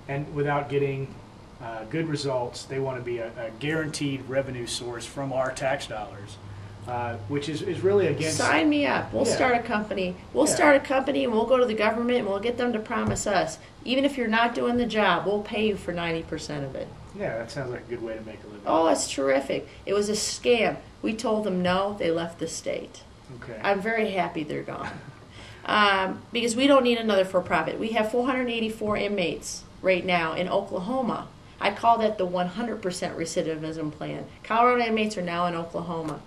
and without getting good results, they want to be a guaranteed revenue source from our tax dollars, which is really against... Sign me up. We'll start a company. We'll start a company and we'll go to the government and we'll get them to promise us, even if you're not doing the job, we'll pay you for 90% of it. Yeah, that sounds like a good way to make a living. Oh, that's terrific. It was a scam. We told them no, they left the state. Okay. I'm very happy they're gone. Because we don't need another for-profit. We have 484 inmates right now in Oklahoma. I call that the 100% recidivism plan. Colorado inmates are now in Oklahoma.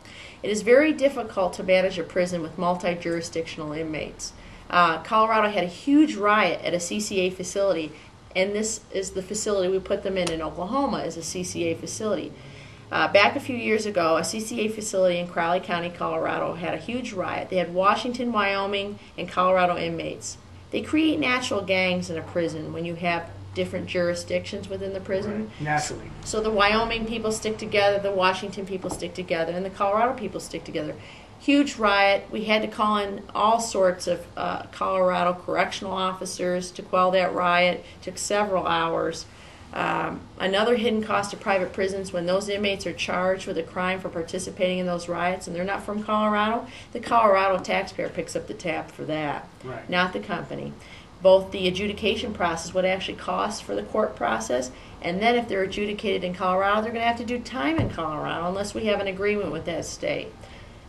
It is very difficult to manage a prison with multi-jurisdictional inmates. Colorado had a huge riot at a CCA facility, and this is the facility we put them in Oklahoma, is a CCA facility. Back a few years ago, a CCA facility in Crowley County, Colorado, had a huge riot. They had Washington, Wyoming, and Colorado inmates. They create natural gangs in a prison when you have different jurisdictions within the prison. Right. Naturally. So the Wyoming people stick together, the Washington people stick together, and the Colorado people stick together. Huge riot. We had to call in all sorts of Colorado correctional officers to quell that riot. Took several hours. Another hidden cost of private prisons, when those inmates are charged with a crime for participating in those riots and they're not from Colorado, the Colorado taxpayer picks up the tab for that, right, not the company. Both the adjudication process, what it actually costs for the court process, and then if they're adjudicated in Colorado, they're going to have to do time in Colorado unless we have an agreement with that state.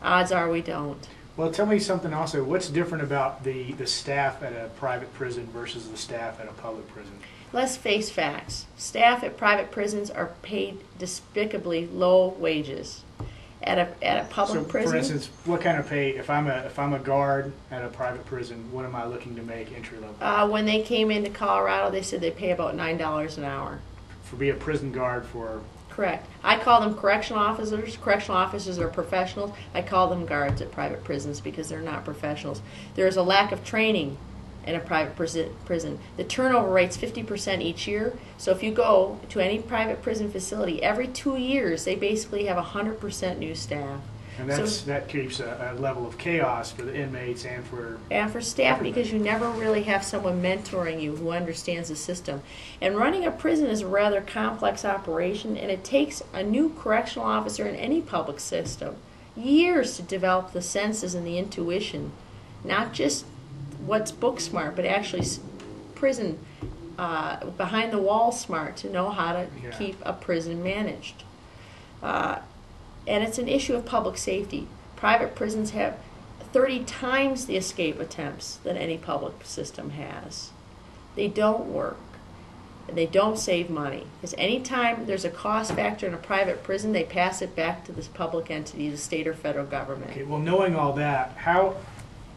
Odds are we don't. Well, tell me something also. What's different about the staff at a private prison versus the staff at a public prison? Let's face facts. Staff at private prisons are paid despicably low wages. At a public prison. For instance, what kind of pay? If I'm a guard at a private prison, what am I looking to make entry level? When they came into Colorado, they said they pay about $9 an hour. For be a prison guard for. Correct. I call them correctional officers. Correctional officers are professionals. I call them guards at private prisons because they're not professionals. There is a lack of training in a private prison. The turnover rate's 50% each year. So if you go to any private prison facility, every 2 years they basically have 100% new staff. And that keeps a level of chaos for the inmates and for staff, everybody. because you never really have someone mentoring you who understands the system. And running a prison is a rather complex operation, and it takes a new correctional officer in any public system years to develop the senses and the intuition, not just what's book smart, but actually prison behind the wall smart, to know how to keep a prison managed. And it's an issue of public safety. Private prisons have 30 times the escape attempts that any public system has. They don't work, and they don't save money. Because anytime there's a cost factor in a private prison, they pass it back to this public entity, the state or federal government. Okay, well, knowing all that,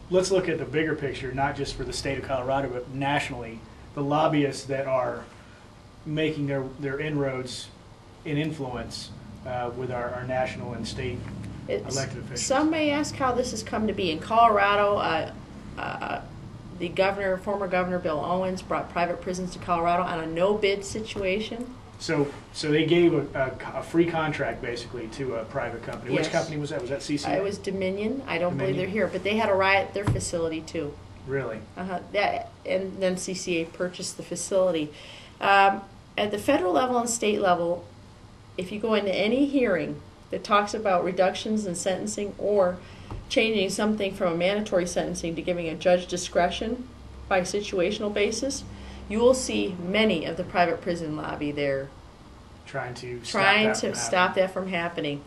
let's look at the bigger picture, not just for the state of Colorado, but nationally. The lobbyists that are making their inroads in influence with our national and state elected officials. Some may ask how this has come to be. In Colorado, the former governor Bill Owens, brought private prisons to Colorado on a no-bid situation. So they gave a free contract basically to a private company. Yes. Which company was that? Was that CCA? It was Dominion. I don't believe they're here, but they had a riot at their facility too. Really? And then CCA purchased the facility. At the federal level and state level, if you go into any hearing that talks about reductions in sentencing or changing something from a mandatory sentencing to giving a judge discretion by situational basis, you will see many of the private prison lobby there trying to stop that from happening.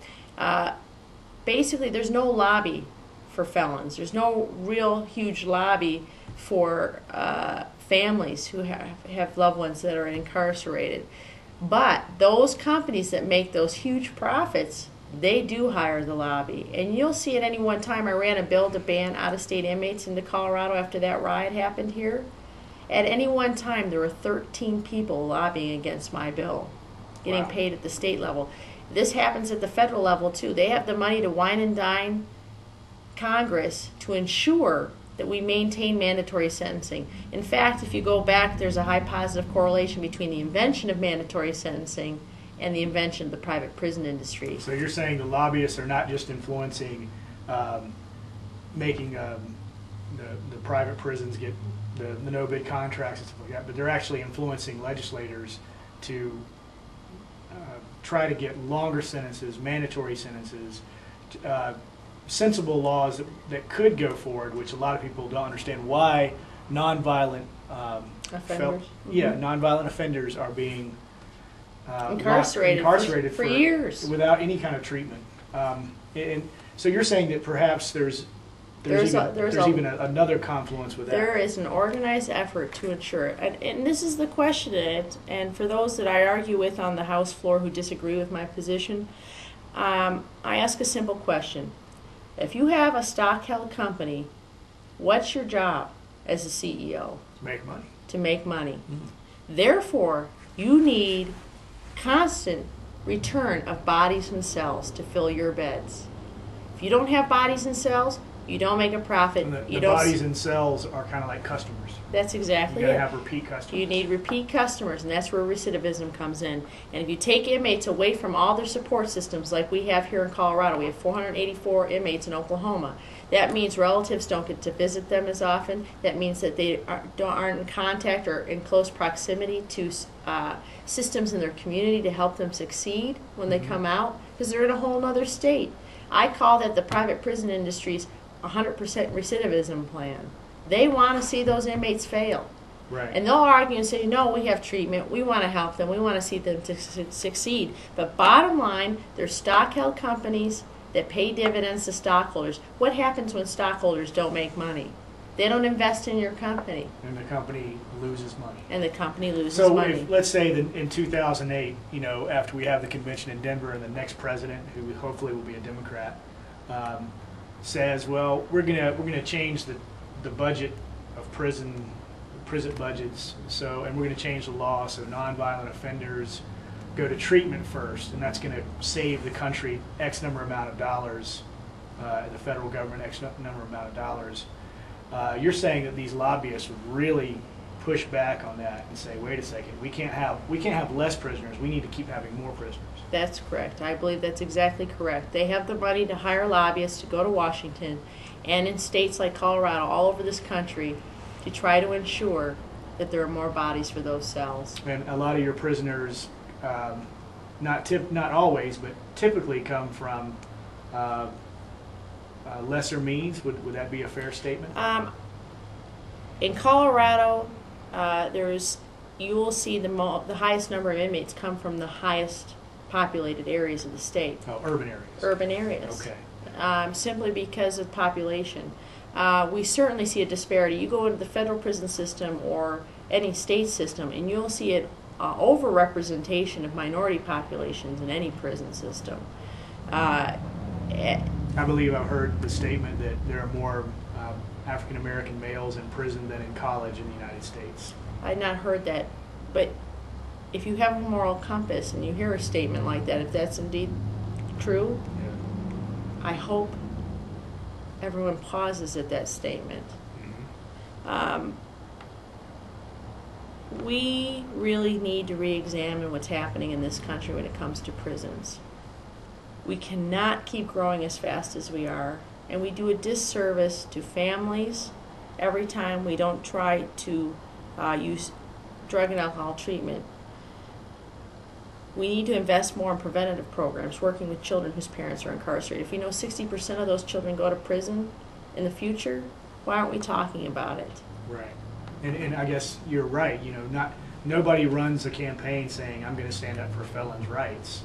Basically, there's no lobby for felons. There's no real huge lobby for families who have loved ones that are incarcerated. But those companies that make those huge profits, they do hire the lobby. And you'll see at any one time, I ran a bill to ban out-of-state inmates into Colorado after that riot happened here. At any one time, there were 13 people lobbying against my bill, getting paid at the state level. This happens at the federal level, too. They have the money to wine and dine Congress to ensure that we maintain mandatory sentencing. In fact, if you go back, there's a high positive correlation between the invention of mandatory sentencing and the invention of the private prison industry. So you're saying the lobbyists are not just influencing making the private prisons get the no-bid contracts and stuff like that, but they're actually influencing legislators to try to get longer sentences, mandatory sentences, sensible laws that could go forward, which a lot of people don't understand why nonviolent Offenders. Nonviolent offenders are being incarcerated for years without any kind of treatment. And so you're saying that perhaps there's even another confluence with that. There is an organized effort to ensure, and this is the question, and for those that I argue with on the House floor who disagree with my position, I ask a simple question. If you have a stock-held company, what's your job as a CEO? To make money. To make money. Mm-hmm. Therefore, you need constant return of bodies and cells to fill your beds. If you don't have bodies and cells, you don't make a profit. And the bodies and cells are kind of like customers. That's exactly it. You got to it. have repeat customers. You need repeat customers, and that's where recidivism comes in. And if you take inmates away from all their support systems, like we have here in Colorado, we have 484 inmates in Oklahoma. That means relatives don't get to visit them as often. That means that they aren't in contact or in close proximity to systems in their community to help them succeed when they come out, because they're in a whole other state. I call that the private prison industry's 100% recidivism plan. They want to see those inmates fail. Right. And they'll argue and say, no, we have treatment, we want to help them, we want to see them to succeed. But bottom line, they're stock-held companies that pay dividends to stockholders. What happens when stockholders don't make money? They don't invest in your company. And the company loses money. And the company loses so money. So let's say that in 2008, after we have the convention in Denver and the next president, who hopefully will be a Democrat, says, well, we're gonna change the budget of prison budgets, and we're gonna change the law so nonviolent offenders go to treatment first, and that's gonna save the country X number amount of dollars, the federal government X number amount of dollars. You're saying that these lobbyists would really push back on that and say, wait a second, we can't have less prisoners. We need to keep having more prisoners. That's correct. I believe that's exactly correct. They have the money to hire lobbyists to go to Washington and in states like Colorado, all over this country, to try to ensure that there are more bodies for those cells. And a lot of your prisoners, not always, but typically come from lesser means. Would that be a fair statement? In Colorado, you will see the highest number of inmates come from the highest populated areas of the state. Oh, urban areas. Urban areas. Okay. Simply because of population. We certainly see a disparity. You go into the federal prison system or any state system, and you'll see an overrepresentation of minority populations in any prison system. I believe I've heard the statement that there are more African American males in prison than in college in the United States. I've not heard that, but if you have a moral compass and you hear a statement like that, if that's indeed true, I hope everyone pauses at that statement. Mm-hmm. We really need to re-examine what's happening in this country when it comes to prisons. We cannot keep growing as fast as we are, and we do a disservice to families every time we don't try to use drug and alcohol treatment. We need to invest more in preventative programs, working with children whose parents are incarcerated. If we know 60% of those children go to prison in the future, why aren't we talking about it? Right. And I guess you're right. Nobody runs a campaign saying, I'm going to stand up for felons' rights.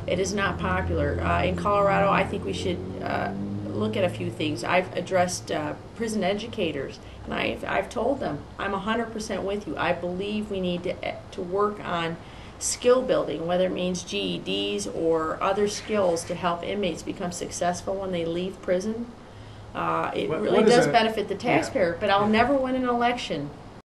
It is not popular. In Colorado, I think we should look at a few things. I've addressed prison educators, and I've told them, I'm 100% with you. I believe we need to work on skill building, whether it means GEDs or other skills to help inmates become successful when they leave prison. It really does benefit the taxpayer, but I'll never win an election